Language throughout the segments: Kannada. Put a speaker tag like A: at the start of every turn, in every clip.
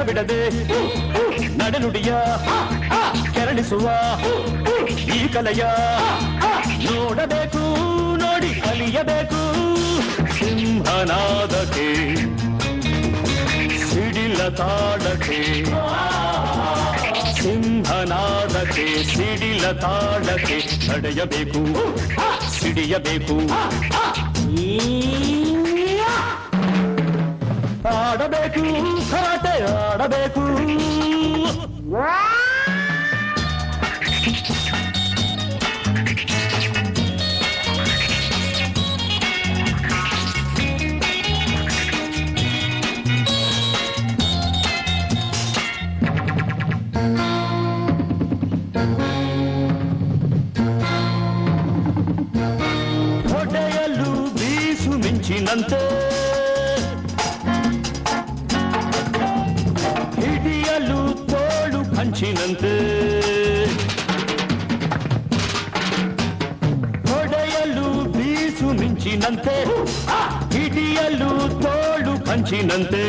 A: ಎಡಬಿಡದೆ ನಡೆನುಡಿಯ ಕೆರಳಿಸುವ ಈ ಕಲೆಯ ನೋಡಬೇಕು ನೋಡಿ ಕಲಿಯಬೇಕು ಸಿಂಹನಾದಕ್ಕೆ ಸಿಡಿಲ ತಾಡಕ್ಕೆ ಸಿಂಹನಾದಕ್ಕೆ ಸಿಡಿಲ ತಾಡಕ್ಕೆ ನಡೆಯಬೇಕು ಸಿಡಿಯಬೇಕು ಆಡಬೇಕು ಕರಾಟೆ ಆಡಬೇಕು ಹೊಡೆಯಲು ಬೀಸು ಮಿಂಚಿನಂತೆ ಹಿಡಿಯಲು ತೋಳು ಕಂಚಿನಂತೆ ಹೊಡೆಯಲು ಬೀಸು ಮಿಂಚಿನಂತೆ ಹಿಡಿಯಲು ತೋಳು ಕಂಚಿನಂತೆ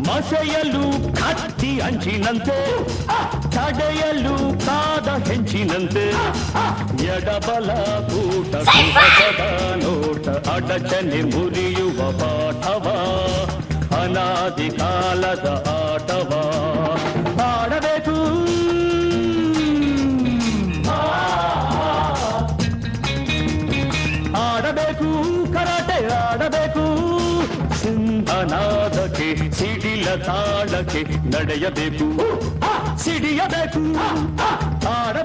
A: ಮಸೆಯಲು ಕತ್ತಿ ಅಂಚಿನಂತೆ ತಡೆಯಲು ಕಾದ ಹೆಂಚಿನಂತೆ ಎಡಬಲ ಕೂಟ ಕೂಟದ ನೋಟ ಅಡಚಣೆ ಮುರಿಯುವ ಪಾಠವ ಅನಾದಿ ಕಾಲದ ಆಟವ ಆಡಬೇಕು ಆಡಬೇಕು ಕರಾಟೆ ಆಡಬೇಕು ಸಿಂಹನಾದಕ್ಕೆ ಸಿಡಿಲ ತಾಳಕ್ಕೆ ನಡೆಯಬೇಕು ಸಿಡಿಯಬೇಕು ಆಡ